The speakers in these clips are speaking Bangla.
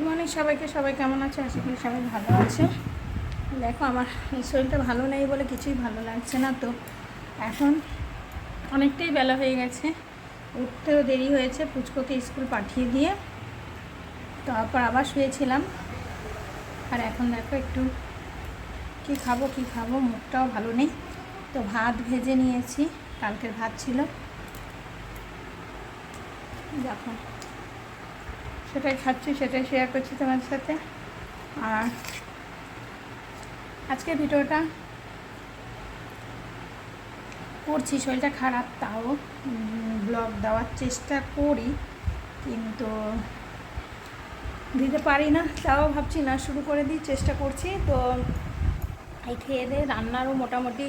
মর্নিং সবাইকে। সবাই কেমন আছে? আশা করি সবাই ভালো আছে। দেখো আমার এই শরীরটা ভালো নেই বলে কিছুই ভালো লাগছে না। তো এখন অনেকটাই বেলা হয়ে গেছে, উঠতেও দেরি হয়েছে, পুচকোকে স্কুল পাঠিয়ে দিয়ে তারপর আবার শুয়েছিলাম। আর এখন দেখো একটু কি খাবো, মুখটাও ভালো নেই। তো ভাত ভেজে নিয়েছি, কালকের ভাত ছিল, দেখো সেটাই খাচ্ছি, সেটাই শেয়ার করছি তোমার সাথে। আর আজকে ভিডিওটা করছি, শরীরটা খারাপ তাও ব্লগ দেওয়ার চেষ্টা করি, কিন্তু দিতে পারি না। তাও ভাবছি না, শুরু করে দিই, চেষ্টা করছি। তো এই খেয়ে দিয়ে রান্নারও মোটামুটি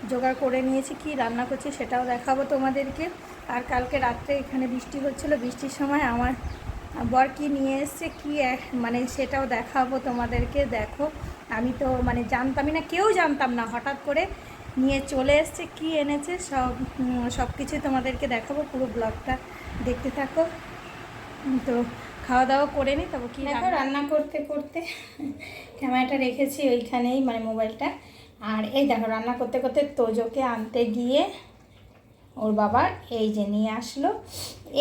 জোগাড় করে নিয়েছি, কি রান্না করছি সেটাও দেখাবো তোমাদেরকে। আর কালকে রাত্রে এখানে বৃষ্টি হচ্ছিলো, বৃষ্টির সময় আমার বর কি নিয়ে এসছে কি মানে সেটাও দেখাবো তোমাদেরকে। দেখো আমি তো মানে জানতামই না, কেউ জানতাম না, হঠাৎ করে নিয়ে চলে এসছে, কি এনেছে সব কিছুই তোমাদেরকে দেখাবো। পুরো ব্লগটা দেখতে থাকো। তো খাওয়া দাওয়া করে নিই, তবে কি দেখো রান্না করতে করতে ক্যামেরাটা রেখেছি ওইখানেই, মানে মোবাইলটা। আর এই দেখো রান্না করতে করতে তোজোকে আনতে গিয়ে ওর বাবা এই যে নিয়ে আসলো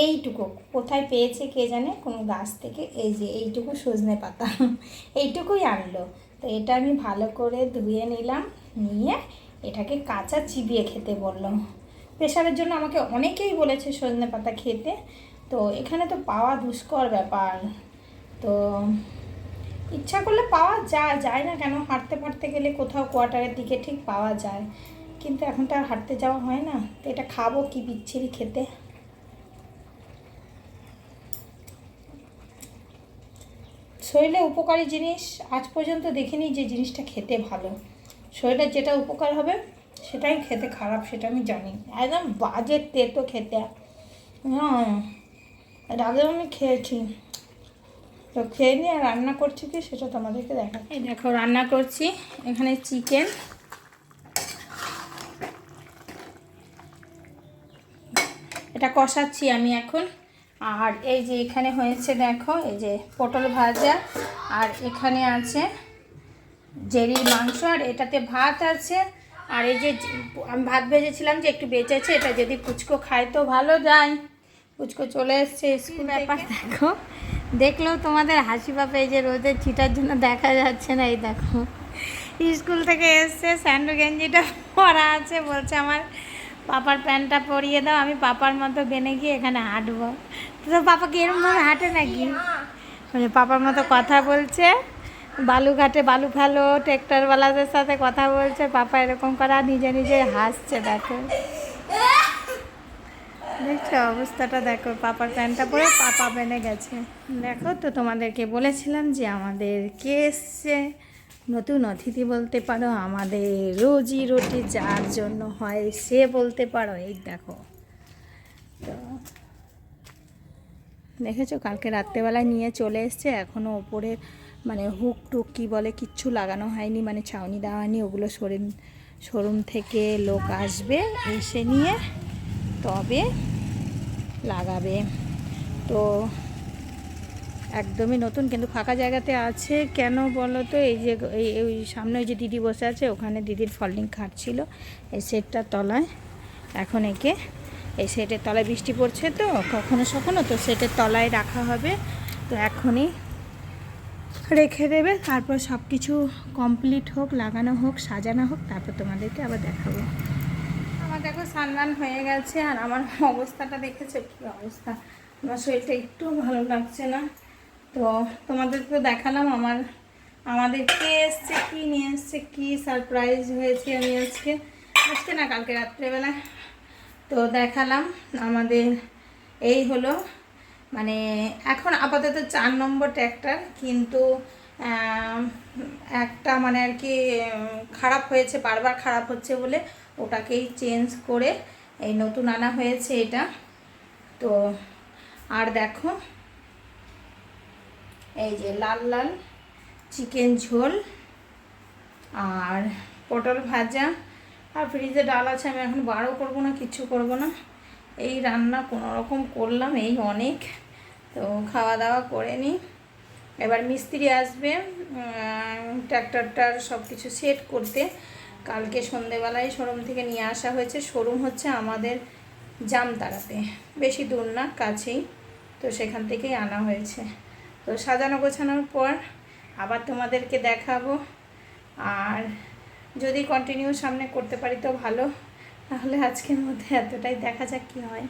এইটুকু, কোথায় পেয়েছে কে জানে, কোনো গাছ থেকে। এই যে এইটুকু সজনে পাতা এইটুকুই আনলো। তো এটা আমি ভালো করে ধুয়ে নিলাম, নিয়ে এটাকে কাঁচা চিবিয়ে খেতে বললাম। প্রেশারের জন্য আমাকে অনেকেই বলেছে সজনে পাতা খেতে, তো এখানে তো পাওয়া দুষ্কর ব্যাপার। তো ইচ্ছা করলে পাওয়া যায় না কেন, হাঁটতে গেলে কোথাও কোয়ার্টারের দিকে ঠিক পাওয়া যায়, কিন্তু এখন তো আর হাঁটতে যাওয়া হয় না। তো এটা খাবো, কি বিচ্ছিরি খেতে। শরীরে উপকারী জিনিস আজ পর্যন্ত দেখিনি যে জিনিসটা খেতে ভালো। শরীরে যেটা উপকার হবে সেটাই খেতে খারাপ, সেটা আমি জানি। একদম বাজে তেতো খেতে। হ্যাঁ, এর আগেও আমি খেয়েছি। তো খেয়ে নিয়ে রান্না করছি কি সেটা তোমাদেরকে দেখা। এই দেখো রান্না করছি, এখানে চিকেন, এটা কষাচ্ছি আমি এখন। আর এই যে এখানে হয়েছে দেখো, এই যে পটল ভাজা, আর এখানে আছে জেরির মাংস, আর এটাতে ভাত আছে। আর এই যে আমি ভাত ভেজেছিলাম যে একটু বেঁচেছে, এটা যদি পুচকো খায় তো ভালো যায়। পুচকো চলে এসছে স্কুল। ব্যাপার দেখো, দেখলেও তোমাদের হাসি পাবে। এই যে রোদের ছিটার জন্য দেখা যাচ্ছে না, এই দেখো স্কুল থেকে এসছে, স্যান্ডো গেঞ্জিটা পরা আছে, বলছে আমার পাপার প্যান্টটা পরিয়ে দাও, আমি পাপার মতো বেনে গিয়ে এখানে হাঁটবো। তো পাপাকে এরকমভাবে হাঁটে নাকি, মানে পাপার মতো কথা বলছে, বালুঘাটে বালু ফেলো, ট্রেক্টরওয়ালাদের সাথে কথা বলছে, পাপা এরকম করা নিজে নিজে হাসছে। দেখো দেখছো অবস্থাটা, দেখো পাপার প্যান্টটা পরে পাপা বেনে গেছে। দেখো তো তোমাদেরকে বলেছিলাম যে আমাদের কে এসছে, নতুন অতিথি বলতে পারো, আমাদের রোজি রুটি যার জন্য হয় সে বলতে পারো। এই দেখো, তো দেখেছো কালকে রাত্রেবেলায় নিয়ে চলে এসছে, এখনও ওপরে মানে হুক টুক কী বলে কিচ্ছু লাগানো হয়নি, মানে ছাউনি দেওয়া হয়নি। ওগুলো শোরুম থেকে লোক আসবে, এসে নিয়ে তবে লাগাবে। তো একদমই নতুন, কিন্তু ফাঁকা জায়গাতে আছে কেন বলো তো, এই যে ওই সামনে ওই যে দিদি বসে আছে, ওখানে দিদির ফল্ডিং খাট ছিল এই সেটটার তলায়। এখন একে এই সেটের তলায় বৃষ্টি পড়ছে তো কখনো, তো সেটের তলায় রাখা হবে। তো এখনই রেখে দেবে, তারপর সব কিছু কমপ্লিট হোক, লাগানো হোক, সাজানো হোক, তারপর তোমাদেরকে আবার দেখাবো। আমার দেখো স্নান হয়ে গেছে, আর আমার অবস্থাটা দেখেছো কী অবস্থা, আমার শরীরটা একটু ভালো লাগছে না। তো তোমাদেরকে দেখালাম আমাদের কে এসছে, কী নিয়ে এসছে, কী সারপ্রাইজ হয়েছে আমি আজকে না কালকে রাত্রেবেলা। তো দেখালাম আমাদের এই হলো, মানে এখন আপাতত 4 নম্বর ট্র্যাক্টর, কিন্তু একটা মানে আর কি খারাপ হয়েছে, বারবার খারাপ হচ্ছে বলে ওটাকেই চেঞ্জ করে এই নতুন আনা হয়েছে এটা। তো আর দেখো এই যে লাল লাল চিকেন ঝোল আর পটল ভাজা, আর ফ্রিজে ডাল আছে, আমি এখন বারও করবো না, কিচ্ছু করবো না, এই রান্না কোনো রকম করলাম, এই অনেক। তো খাওয়া দাওয়া করে নিই, এবার মিস্ত্রি আসবে ট্র্যাক্টরটার সব কিছু সেট করতে। কালকে সন্ধেবেলায় শোরুম থেকে নিয়ে আসা হয়েছে। শোরুম হচ্ছে আমাদের জামতারাতে, বেশি দূর না, কাছেই, তো সেখান থেকেই আনা হয়েছে। তো সাজানো গোছানোর পর আবার তোমাদেরকে দেখাবো, আর যদি কন্টিনিউ সামনে করতে পারি তো ভালো, তাহলে আজকের মধ্যে এতটাই, দেখা যাক কী হয়।